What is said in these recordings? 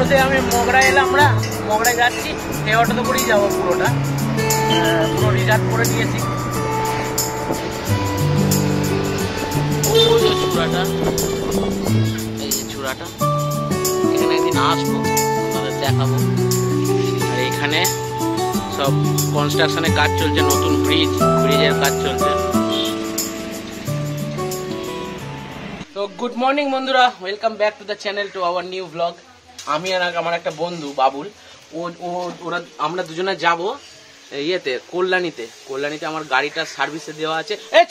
Auto সে আমি মগরায় এলাম, আমরা মগরায় যাচ্ছি, এই অটোতে করেই যাবো পুরোটা, পুরো রিজার্ভ করে দিয়েছি। চূড়াটা, এই যে চূড়াটা, এখানে একদিন আসবো, আপনাদের দেখাবো। আর এখানে সব কনস্ট্রাকশনের কাজ চলছে, নতুন ব্রিজের কাজ চলছে। তো গুড মর্নিং বন্ধুরা, welcome back to the channel, to our new blog. আমি আর আমার একটা বন্ধু বাবুল, ওরা আমরা দুজনে যাব ইয়েতে কল্যাণীতে আমার গাড়িটা সার্ভিসে দেওয়া আছে। এই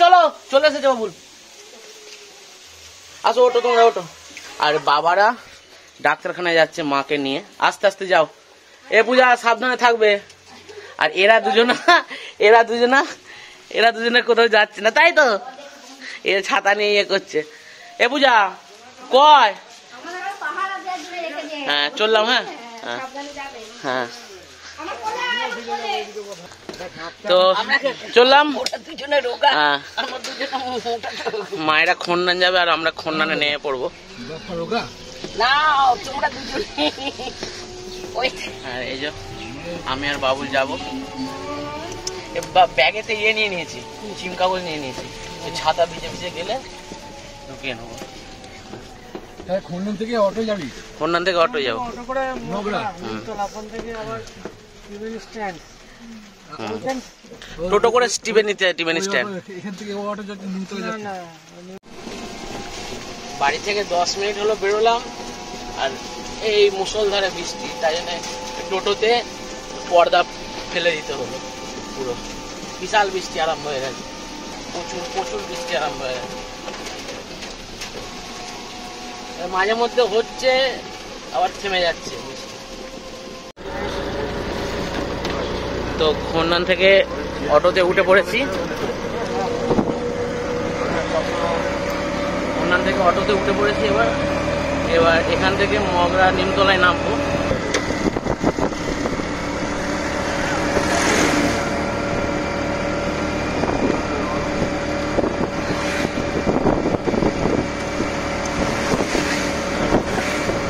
চলে এসেছে বাবুল, আসো, ওটো তোমরা ওটো। আর বাবারা ডাক্তারখানায় যাচ্ছে মাকে নিয়ে, আস্তে আস্তে যাও, এ পূজা সাবধানে থাকবে। আর এরা দুজনে কোথাও যাচ্ছে না, তাই তো, এ ছাতা নিয়ে ইয়ে করছে। এ পূজা কয়, হ্যাঁ চললাম, হ্যাঁ হ্যাঁ তো চললাম। মায়েরা খন্ডান যাবে আর আমরা খন্ডানে নিয়ে পড়বো। আর এই যে আমি আর বাবুল যাবো। ব্যাগেতে ইয়ে নিয়ে নিয়েছি, চিম কাগজ নিয়ে নিয়েছি, ছাতা ভিজে গেলে ঢুকিয়ে নেবো। খন্ডান থেকে অটো যাবো, টোটো করে টিভেন স্ট্যান্ড। বাড়ি থেকে 10 মিনিট হলো বেরোলাম, আর এই মুষলধারে বৃষ্টি, তাই জন্য টোটোতে পর্দা ফেলে দিতে হলো। পুরো বিশাল বৃষ্টি আরম্ভ হয়ে গেছে, প্রচুর বৃষ্টি আরম্ভ হয়ে গেছে। মাঝে মধ্যে হচ্ছে, আবার থেমে যাচ্ছে বৃষ্টি। তো খন্ডান থেকে অটোতে উঠে পড়েছি, এবার এখান থেকে মগরা নিমতলায় নামবো।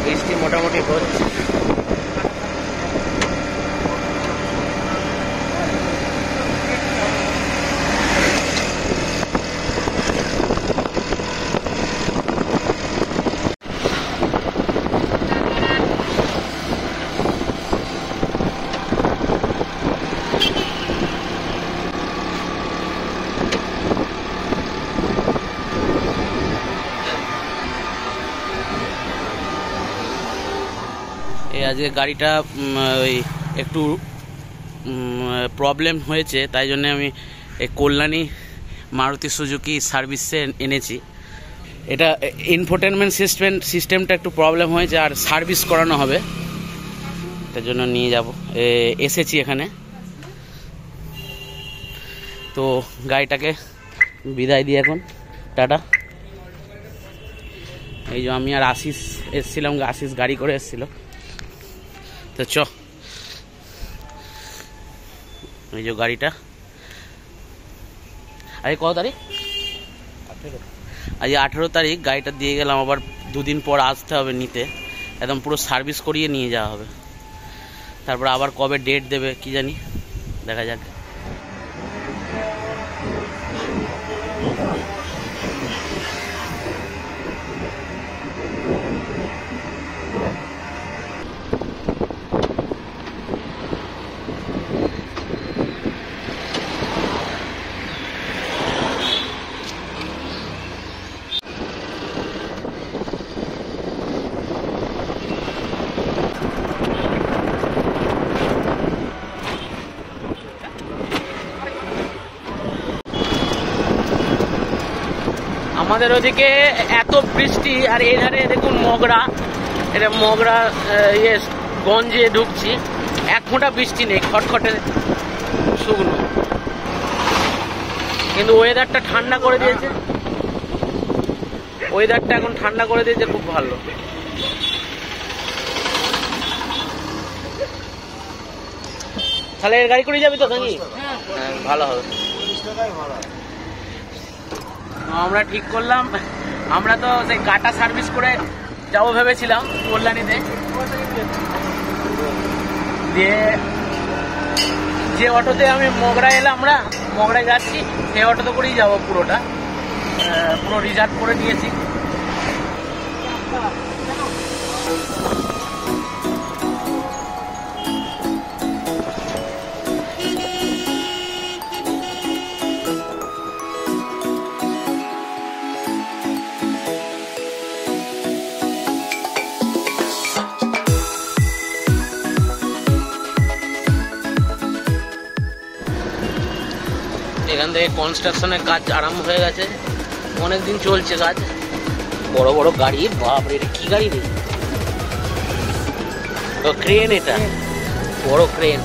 বৃষ্টি মোটামুটি হচ্ছে। আজকে গাড়িটা ওই একটু প্রবলেম হয়েছে, তাই জন্য আমি এই কল্যাণী মারুতি সুজুকি সার্ভিসে এনেছি। এটা ইনফোটেনমেন্ট সিস্টেমটা একটু প্রবলেম হয়েছে, আর সার্ভিস করানো হবে, তার জন্য নিয়ে যাব এসেছি এখানে। তো গাড়িটাকে বিদায় দিই এখন, টাটা। এই যে আমি আর আশিস এসেছিলাম, আশিস গাড়ি করে এসেছিল। তো এই যে গাড়িটা, আজ কত তারিখ? আজ 18 তারিখ। গাড়িটা দিয়ে গেলাম, আবার 2 দিন পর আসতে হবে নিতে, একদম পুরো সার্ভিস করিয়ে নিয়ে যাওয়া হবে। তারপর আবার কবে ডেট দেবে কি জানি, দেখা যাক। আমাদের ওদিকে এত বৃষ্টি, আর এই ধারে দেখুন মগরা ইয়ে গঞ্জে ঢুকছি, 1 ফোঁটা বৃষ্টি নেই, খটখটে শুকনো, কিন্তু ওয়েদারটা ঠান্ডা করে দিয়েছে, এখন ঠান্ডা করে দিয়েছে, খুব ভালো। তাহলে এর গাড়ি করে যাবি তো নাকি? হ্যাঁ, ভালো হবে। আমরা ঠিক করলাম, আমরা তো সেই গাটা সার্ভিস করে যাবো ভেবেছিলাম কল্যাণীতে, দিয়ে যে অটোতে আমি মগরা এলাম, আমরা মগরায় যাচ্ছি, সেই অটোতে করেই যাবো। পুরোটা পুরো রিজার্ভ করে নিয়েছি। এখান থেকে কনস্ট্রাকশনের কাজ আরম্ভ হয়ে গেছে, অনেকদিন চলছে কাজ। বড় বড় গাড়ি, বাপরে এটা কি গাড়ি রে? ক্রেন, এটা বড় ক্রেন।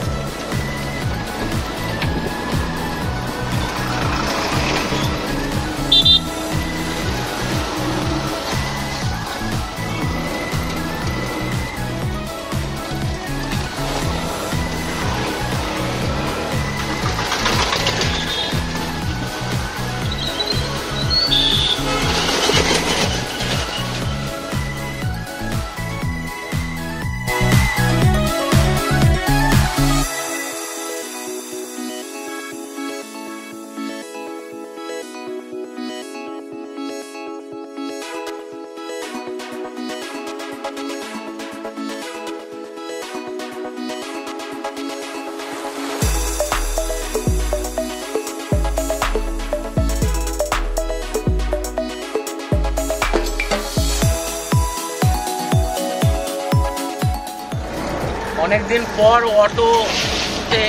অনেকদিন পর অটোতে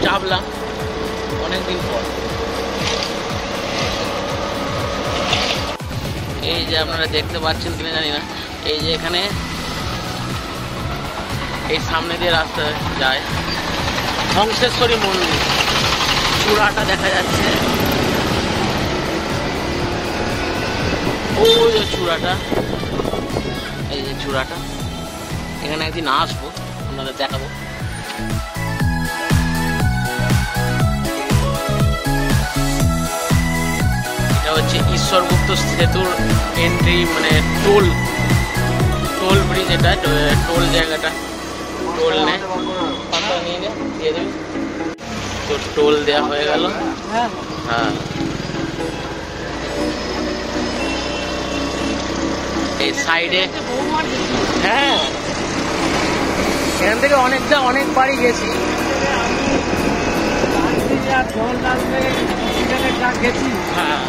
চাপলাম, অনেকদিন পর। এই যে আপনারা দেখতে পাচ্ছেন কিনা জানি না, এই যে এখানে এই সামনে দিয়ে রাস্তা যায় হংসেশ্বরী মন্দির, চূড়াটা দেখা যাচ্ছে। ওই যে চূড়াটা, এই যে চূড়াটা, এখানে একদিন আসবো, আপনাদের দেখাবো। এটা হচ্ছে ঈশ্বরগুপ্ত সেতুর এন্ট্রি, মানে টোল ব্রিজ। এটা টোল জায়গাটা, টোল নেয়, দিয়ে দেবে তো, টোল দেওয়া হয়ে গেল। হ্যাঁ, এই সাইডে, হ্যাঁ এখান থেকে অনেক বাড়ি গেছি। হ্যাঁ,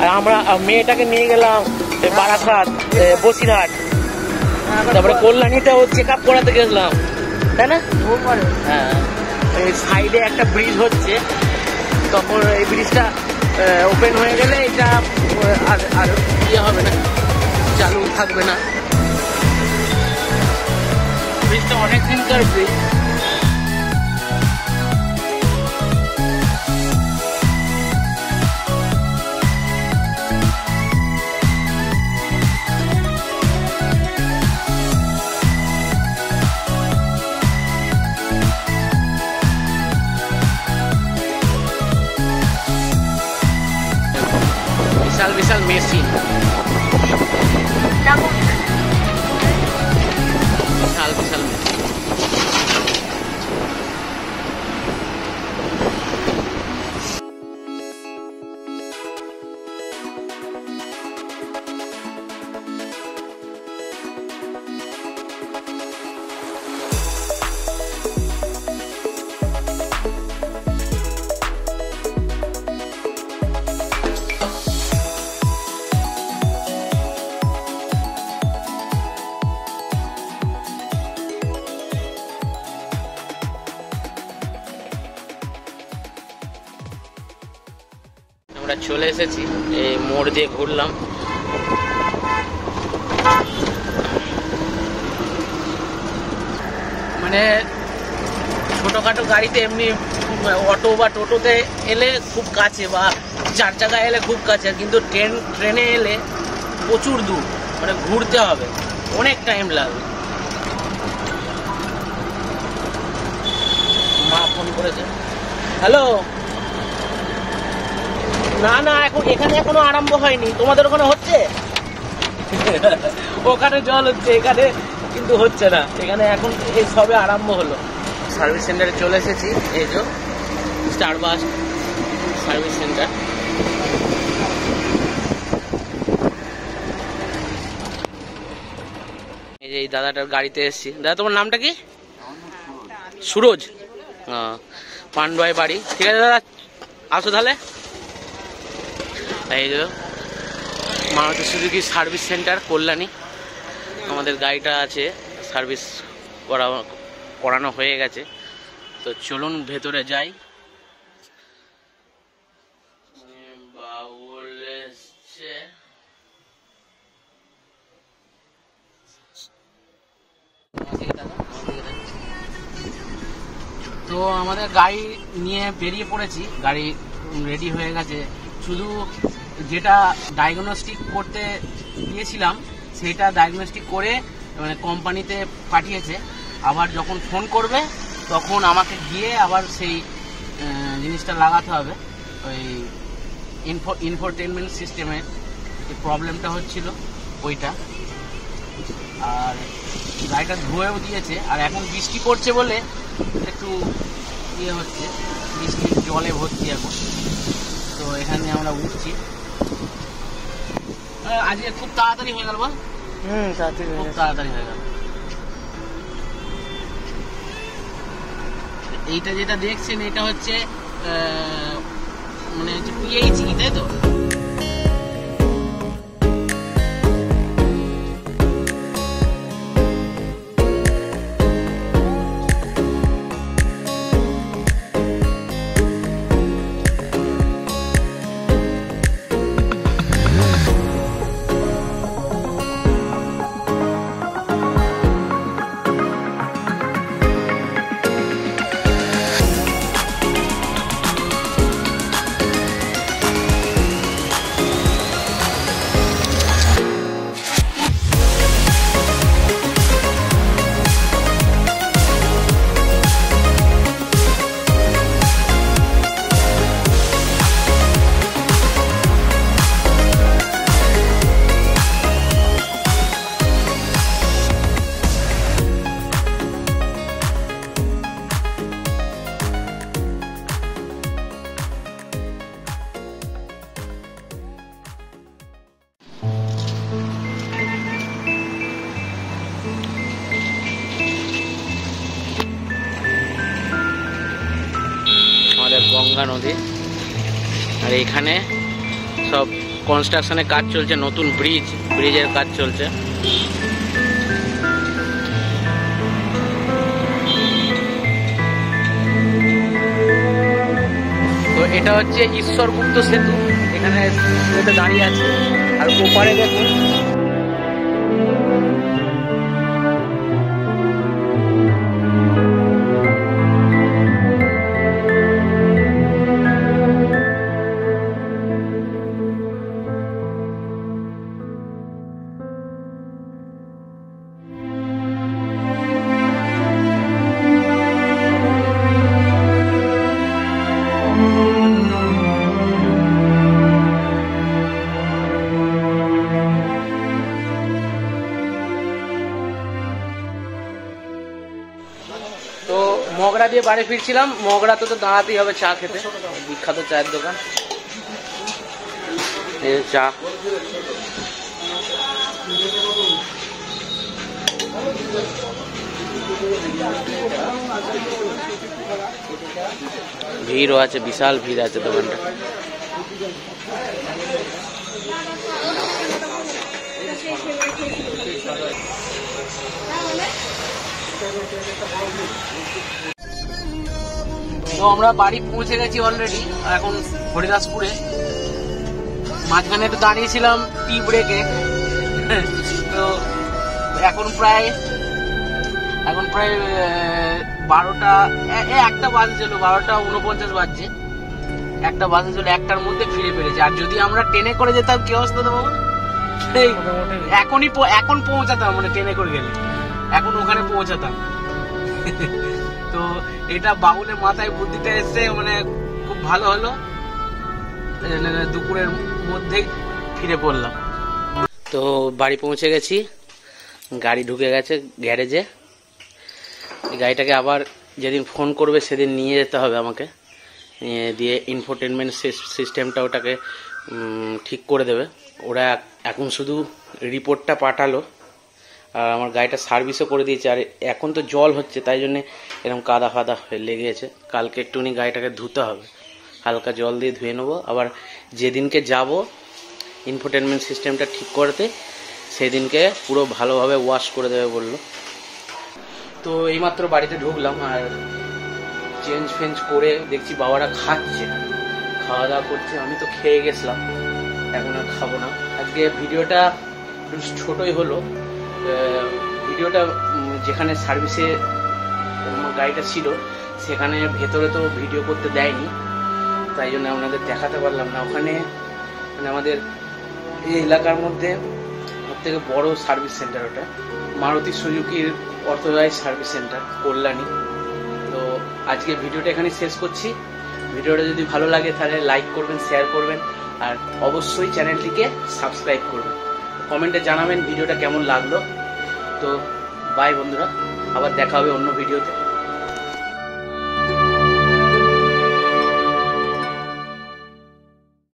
আর আমরা মেয়েটাকে নিয়ে গেলাম বারাসাত, বসিরহাট, তারপরে কল্যাণীতেও চেক আপ করাতে গেছিলাম, তাই না? হ্যাঁ, এই সাইডে একটা ব্রিজ হচ্ছে, তখন এই ব্রিজটা ওপেন হয়ে গেলে এটা আর ইয়ে হবে না, চালু থাকবে না। ব্রিজটা অনেক দিনকার ব্রিজ। বিশাল মেশিন, বিশাল মেশিন। আমরা চলে এসেছি, এই মোড় দিয়ে ঘুরলাম। মানে ছোটখাটো গাড়িতে, এমনি অটো বা টোটোতে এলে খুব কাছে, বা 4 চাকায় এলে খুব কাছে, কিন্তু ট্রেনে এলে প্রচুর দূর, মানে ঘুরতে হবে, অনেক টাইম লাগবে। মা ফোন করেছে, হ্যালো। না না, এখন এখানে এখনো আরম্ভ হয়নি। তোমাদের ওখানে হচ্ছে? ওখানে জল হচ্ছে, এখানে কিন্তু হচ্ছে না। এখানে এখন এই সবে আরম্ভ হলো। সার্ভিস সেন্টারে চলে এসেছি, এই যে স্টারবাস্ট সার্ভিস সেন্টার। এই যে এই দাদাটার গাড়িতে এসেছি। দাদা তোমার নামটা কি? সুরজ। পান্ডুয়ায় বাড়ি। ঠিক আছে দাদা, আসো তাহলে। এই যে Maruti Suzuki service centre Kalyani. আমাদের গাড়িটা আছে, সার্ভিস করানো হয়ে গেছে। তো চলুন ভেতরে যাই। তো আমাদের গাড়ি নিয়ে বেরিয়ে পড়েছি, গাড়ি রেডি হয়ে গেছে। শুধু যেটা ডায়াগনস্টিক করতে দিয়েছিলাম সেটা ডায়াগনস্টিক করে মানে কোম্পানিতে পাঠিয়েছে। আবার যখন ফোন করবে তখন আমাকে গিয়ে আবার সেই জিনিসটা লাগাতে হবে। ওই ইনফোটেনমেন্ট সিস্টেমের যে প্রবলেমটা হচ্ছিল ওইটা। আর গাড়িটা ধুয়েও দিয়েছে। আর এখন বৃষ্টি পড়ছে বলে একটু ইয়ে হচ্ছে, বৃষ্টির জলে ভর্তি এখন। তো এখানে আমরা উঠছি। আজকে খুব তাড়াতাড়ি হয়ে গেল বল? খুব তাড়াতাড়ি হয়ে গেল। এইটা যেটা দেখছেন এটা হচ্ছে মানে পিএইচই, তাই তো? গঙ্গা নদী। আর এখানে সব কনস্ট্রাকশনের কাজ চলছে, নতুন ব্রিজের কাজ চলছে। তো এটা হচ্ছে ঈশ্বরগুপ্ত সেতু, এখানে দাঁড়িয়ে আছে। আর ওপারে দেখুন মগরা দিয়ে বাড়ি ফিরছিলাম। মগরা তো দাঁড়াতেই হবে চা খেতে, বিখ্যাত চায়ের দোকান। এই চা ভিড়ও আছে, বিশাল ভিড় আছে দোকানটা। তো আমরা বাড়ি পৌঁছে গেছি অলরেডি, এখন হরিদাসপুরে। মাঝখানে একটু দাঁড়িয়েছিলাম টি ব্রেকে। তো এখন প্রায় 12টা, একটা বাজে চলো, 12:49 বাজছে। একটা বাজে চলো, একটার মধ্যে ফিরে পেরেছি। আর যদি আমরা ট্রেনে করে যেতাম কি অবস্থা দেবো? এখন পৌঁছাতাম, মানে ট্রেনে করে গেলে এখন ওখানে পৌঁছাতাম। তো এটা বাবুলের মাথায় বুদ্ধিটা এসছে, মানে খুব ভালো হলো। দুপুরের মধ্যেই ফিরে পড়লাম। তো বাড়ি পৌঁছে গেছি, গাড়ি ঢুকে গেছে গ্যারেজে। গাড়িটাকে আবার যেদিন ফোন করবে সেদিন নিয়ে যেতে হবে আমাকে, দিয়ে ইনফোটেনমেন্ট সিস্টেমটা ওটাকে ঠিক করে দেবে ওরা। এখন শুধু রিপোর্টটা পাঠালো, আর আমার গাড়িটা সার্ভিসও করে দিয়েছে। আর এখন তো জল হচ্ছে, তাই জন্যে এরকম কাদা ফাদা লেগেছে। কালকে একটুখানি গাড়িটাকে ধুতে হবে, হালকা জল দিয়ে ধুয়ে নেবো। আবার যেদিনকে যাব ইনফোটেনমেন্ট সিস্টেমটা ঠিক করতে, সেদিনকে পুরো ভালোভাবে ওয়াশ করে দেবে বললো। তো এইমাত্র বাড়িতে ঢুকলাম, আর চেঞ্জ ফেঞ্জ করে দেখছি বাবারা খাচ্ছে, খাওয়া দাওয়া করছে। আমি তো খেয়ে গেছিলাম, এখন আর খাবো না। আজকে ভিডিওটা ছোটই হলো। ভিডিওটা যেখানে সার্ভিসে গাড়িটা ছিল সেখানে ভেতরে তো ভিডিও করতে দেয়নি, তাই জন্য আপনাদের দেখাতে পারলাম না। ওখানে মানে আমাদের এই এলাকার মধ্যে সবথেকে বড় সার্ভিস সেন্টার ওটা, মারুতি সুজুকির অথরাইজ সার্ভিস সেন্টার কল্যাণী। তো আজকে ভিডিওটা এখানে শেষ করছি। ভিডিওটা যদি ভালো লাগে তাহলে লাইক করবেন, শেয়ার করবেন, আর অবশ্যই চ্যানেলটিকে সাবস্ক্রাইব করবেন। কমেন্টে জানাবেন ভিডিওটা কেমন লাগলো। তো বাই বন্ধুরা, আবার দেখা হবে অন্য ভিডিওতে।